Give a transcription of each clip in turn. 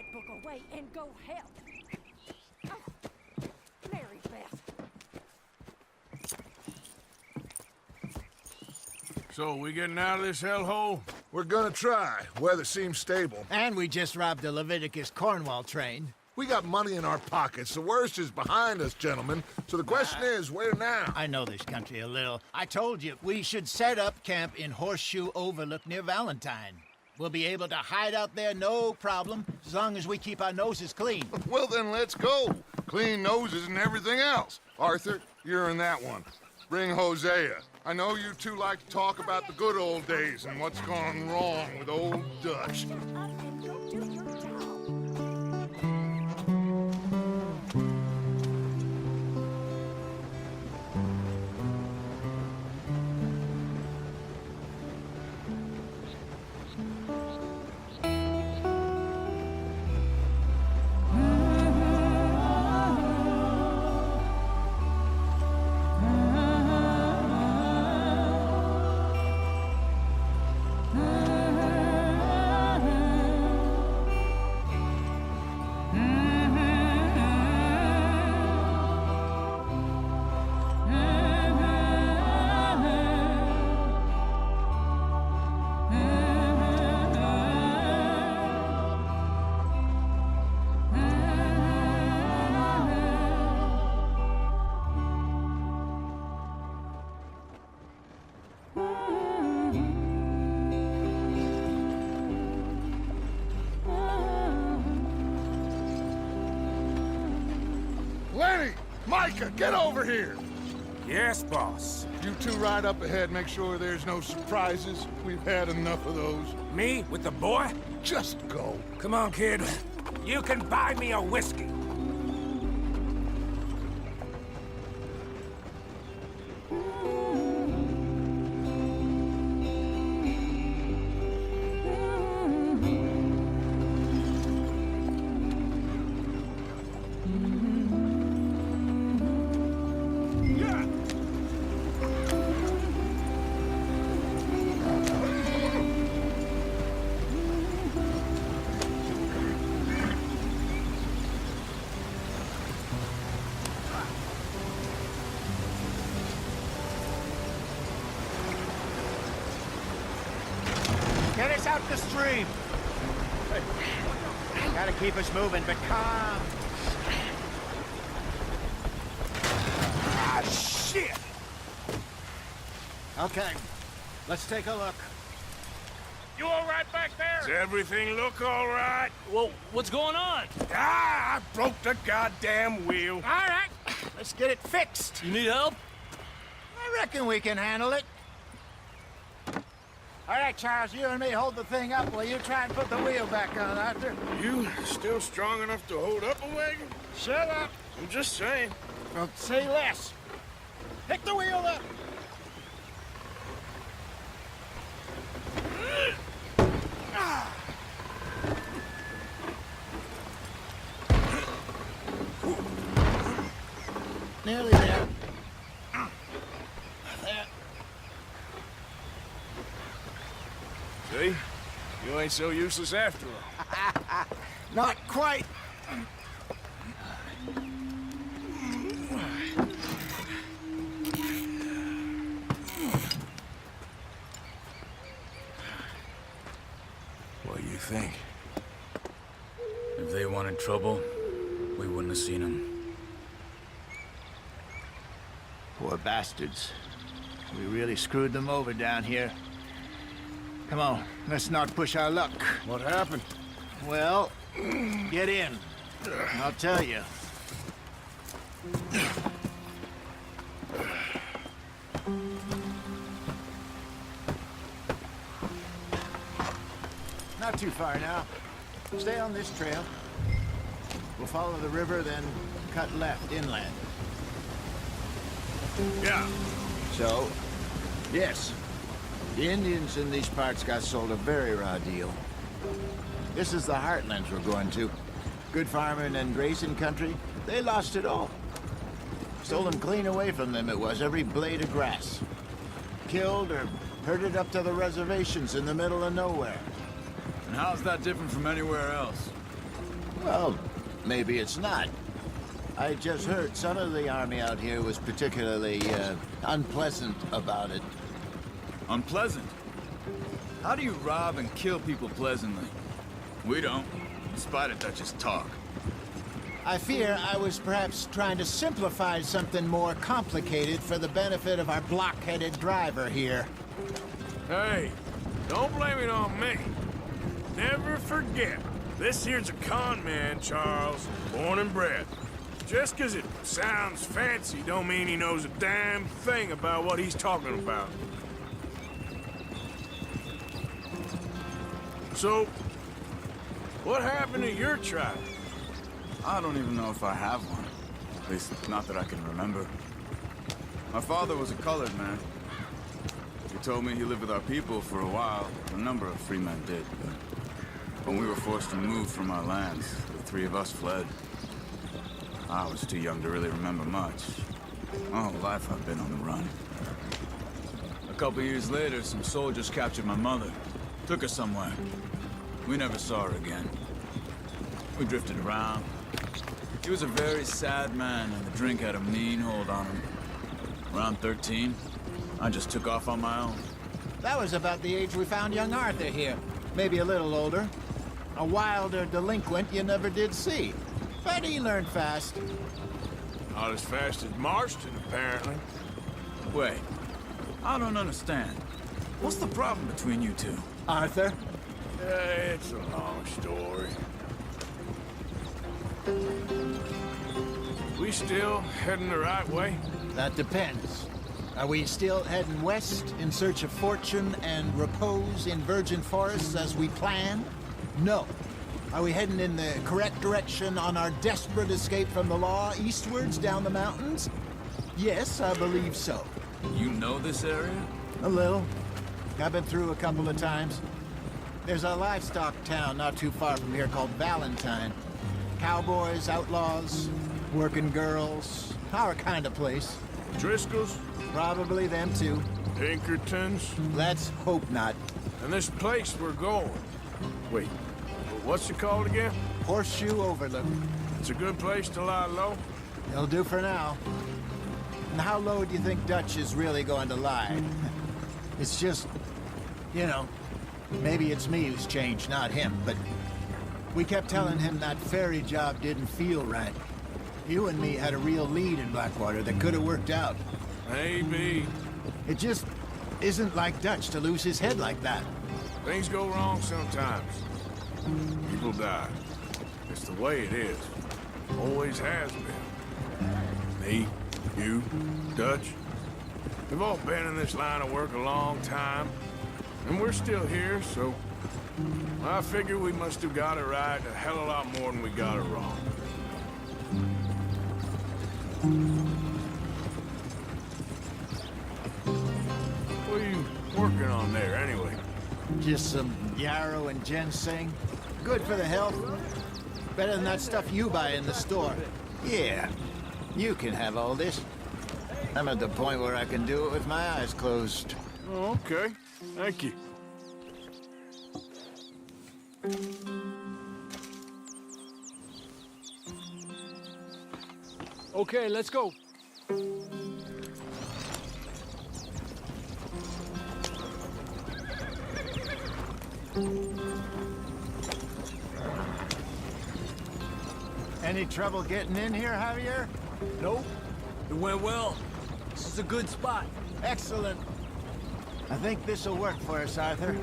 that book away and go help. Oh, Mary Beth. So, we getting out of this hellhole? We're gonna try. Weather seems stable. And we just robbed the Leviticus Cornwall train. We got money in our pockets. The worst is behind us, gentlemen. So the question is, where now? I know this country a little. I told you, we should set up camp in Horseshoe Overlook near Valentine. We'll be able to hide out there, no problem, as long as we keep our noses clean. Well, then let's go. Clean noses and everything else. Arthur, you're in that one. Bring Hosea. I know you two like to talk about the good old days and what's gone wrong with old Dutch. Lenny! Micah, get over here! Yes, boss. You two ride up ahead, make sure there's no surprises. We've had enough of those. Me? With the boy? Just go. Come on, kid. You can buy me a whiskey. Get us out the stream. Gotta keep us moving, but calm. Ah, shit! Okay, let's take a look. You all right back there? Does everything look all right? Well, what's going on? Ah, I broke the goddamn wheel. All right, let's get it fixed. You need help? I reckon we can handle it. All right, Charles, you and me hold the thing up while you try and put the wheel back on, Arthur. You still strong enough to hold up a wagon? Shut up. I'm just saying. Well, say less. Pick the wheel up. Nearly there. There. See? You ain't so useless after all. Not quite. What do you think? If they wanted trouble, we wouldn't have seen them. Poor bastards. We really screwed them over down here. Come on, let's not push our luck. What happened? Well, get in. I'll tell you. Not too far now. Stay on this trail. We'll follow the river, then cut left inland. Yeah. So, yes, the Indians in these parts got sold a very raw deal. This is the heartlands we're going to. Good farming and grazing country, they lost it all. Stolen clean away from them it was, every blade of grass. Killed or herded up to the reservations in the middle of nowhere. And how's that different from anywhere else? Well, maybe it's not. I just heard some of the army out here was particularly, unpleasant about it. Unpleasant? How do you rob and kill people pleasantly? We don't, in spite of Dutch's talk. I fear I was perhaps trying to simplify something more complicated for the benefit of our block-headed driver here. Hey, don't blame it on me. Never forget, this here's a con man, Charles, born and bred. Just 'cause it sounds fancy don't mean he knows a damn thing about what he's talking about. So, what happened to your tribe? I don't even know if I have one. At least, not that I can remember. My father was a colored man. He told me he lived with our people for a while. A number of free men did, but when we were forced to move from our lands, the three of us fled. I was too young to really remember much. My whole life I've been on the run. A couple years later, some soldiers captured my mother. Took her somewhere. We never saw her again. We drifted around. He was a very sad man, and the drink had a mean hold on him. Around 13, I just took off on my own. That was about the age we found young Arthur here. Maybe a little older. A wilder delinquent you never did see. But he learned fast. Not as fast as Marston, apparently. Wait, I don't understand. What's the problem between you two? Arthur? It's a long story. We still heading the right way? That depends. Are we still heading west in search of fortune and repose in virgin forests as we planned? No. Are we heading in the correct direction on our desperate escape from the law eastwards down the mountains? Yes, I believe so. You know this area? A little. I've been through a couple of times. There's a livestock town not too far from here called Valentine. Cowboys, outlaws, working girls, our kind of place. Driscoll's? Probably them too. Pinkertons? Let's hope not. And this place we're going. Wait, what's it called again? Horseshoe Overlook. It's a good place to lie low? It'll do for now. And how low do you think Dutch is really going to lie? It's just, you know, maybe it's me who's changed, not him, but we kept telling him that ferry job didn't feel right. You and me had a real lead in Blackwater that could have worked out. Maybe. It just isn't like Dutch to lose his head like that. Things go wrong sometimes. People die. It's the way it is. Always has been. Me, you, Dutch. We've all been in this line of work a long time. And we're still here, so I figure we must have got it right a hell of a lot more than we got it wrong. What are you working on there, anyway? Just some yarrow and ginseng. Good for the health. Better than that stuff you buy in the store. Yeah, you can have all this. I'm at the point where I can do it with my eyes closed. Oh, okay. Thank you. Okay, let's go. Any trouble getting in here, Javier? Nope. It went well. This is a good spot. Excellent. I think this'll work for us, Arthur.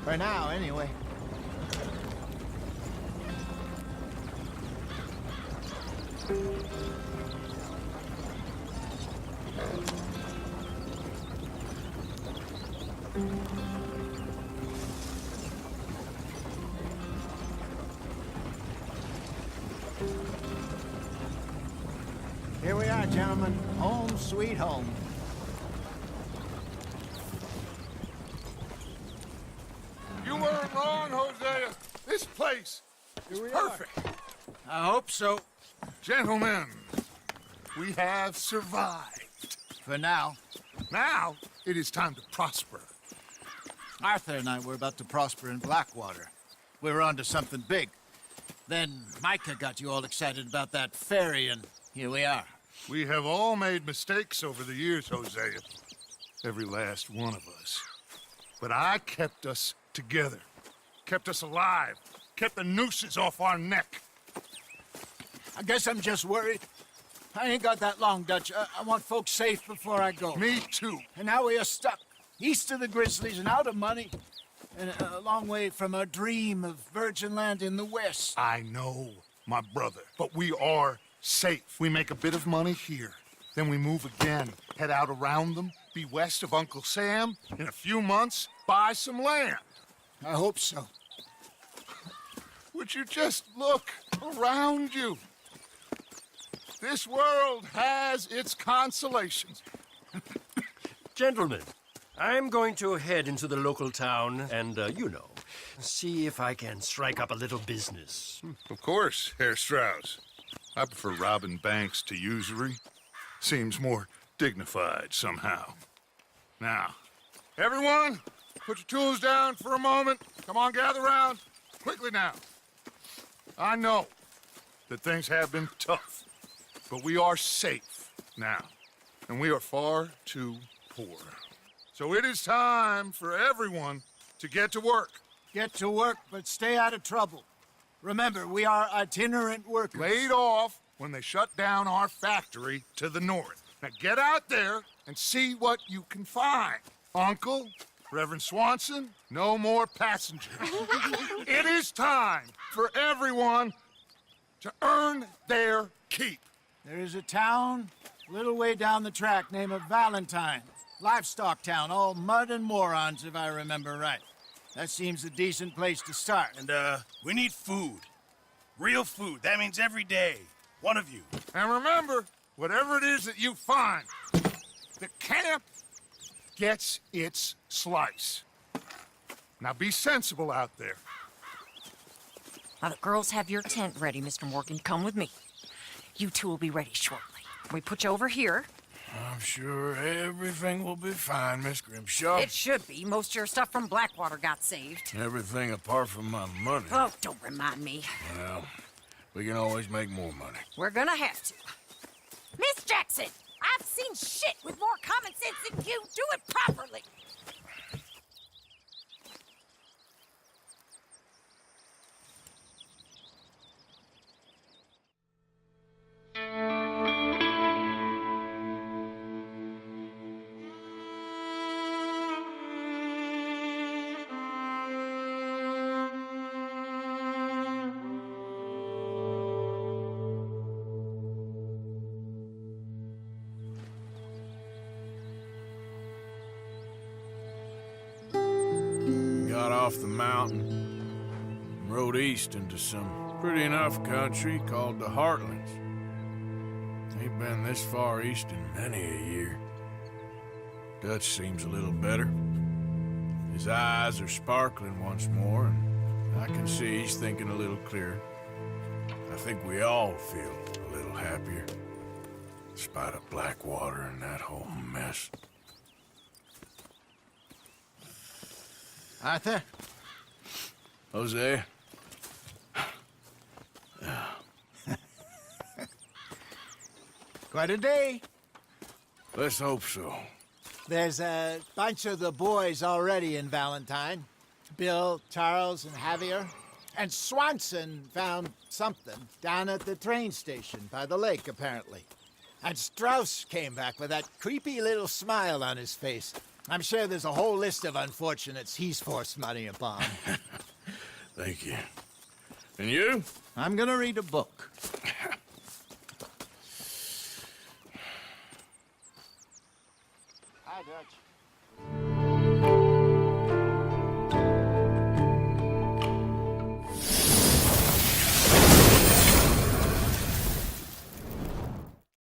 For now, anyway. Here we are, gentlemen. Home sweet home. You weren't wrong, Hosea. This place is perfect. I hope so. Gentlemen, we have survived. For now. Now, it is time to prosper. Arthur and I were about to prosper in Blackwater. We were onto something big. Then Micah got you all excited about that ferry, and here we are. We have all made mistakes over the years, Hosea. Every last one of us. But I kept us together. Kept us alive. Kept the nooses off our neck. I guess I'm just worried. I ain't got that long, Dutch. I want folks safe before I go. Me too. And now we are stuck, east of the Grizzlies and out of money, and a long way from our dream of virgin land in the west. I know, my brother, but we are safe. We make a bit of money here, then we move again, head out around them, be west of Uncle Sam, in a few months, buy some land. I hope so. Would you just look around you? This world has its consolations. Gentlemen, I'm going to head into the local town and, see if I can strike up a little business. Of course, Herr Strauss. I prefer robbing banks to usury. Seems more dignified somehow. Now, everyone, put your tools down for a moment. Come on, gather round. Quickly now. I know that things have been tough, but we are safe now, and we are far too poor. So it is time for everyone to get to work. Get to work, but stay out of trouble. Remember, we are itinerant workers. Laid off when they shut down our factory to the north. Now get out there and see what you can find. Uncle, Reverend Swanson, no more passengers. It is time for everyone to earn their keep. There is a town a little way down the track named Valentine. Livestock town, all mud and morons, if I remember right. That seems a decent place to start. And, we need food. Real food. That means every day. One of you. And remember, whatever it is that you find, the camp gets its slice. Now be sensible out there. Now the girls have your tent ready, Mr. Morgan. Come with me. You two will be ready shortly. We put you over here. I'm sure everything will be fine, Miss Grimshaw. It should be. Most of your stuff from Blackwater got saved. Everything apart from my money. Oh, don't remind me. Well, we can always make more money. We're gonna have to. Miss Jackson, I've seen shit with more common sense than you. Do it properly. Got off the mountain and rode east into some pretty enough country called the Heartlands. Ain't been this far east in many a year. Dutch seems a little better. His eyes are sparkling once more, and I can see he's thinking a little clearer. I think we all feel a little happier, in spite of Blackwater and that whole mess. Arthur? Jose? Quite a day. Let's hope so. There's a bunch of the boys already in Valentine. Bill, Charles, and Javier. And Swanson found something down at the train station by the lake, apparently. And Strauss came back with that creepy little smile on his face. I'm sure there's a whole list of unfortunates he's forced money upon. Thank you. And you? I'm gonna read a book.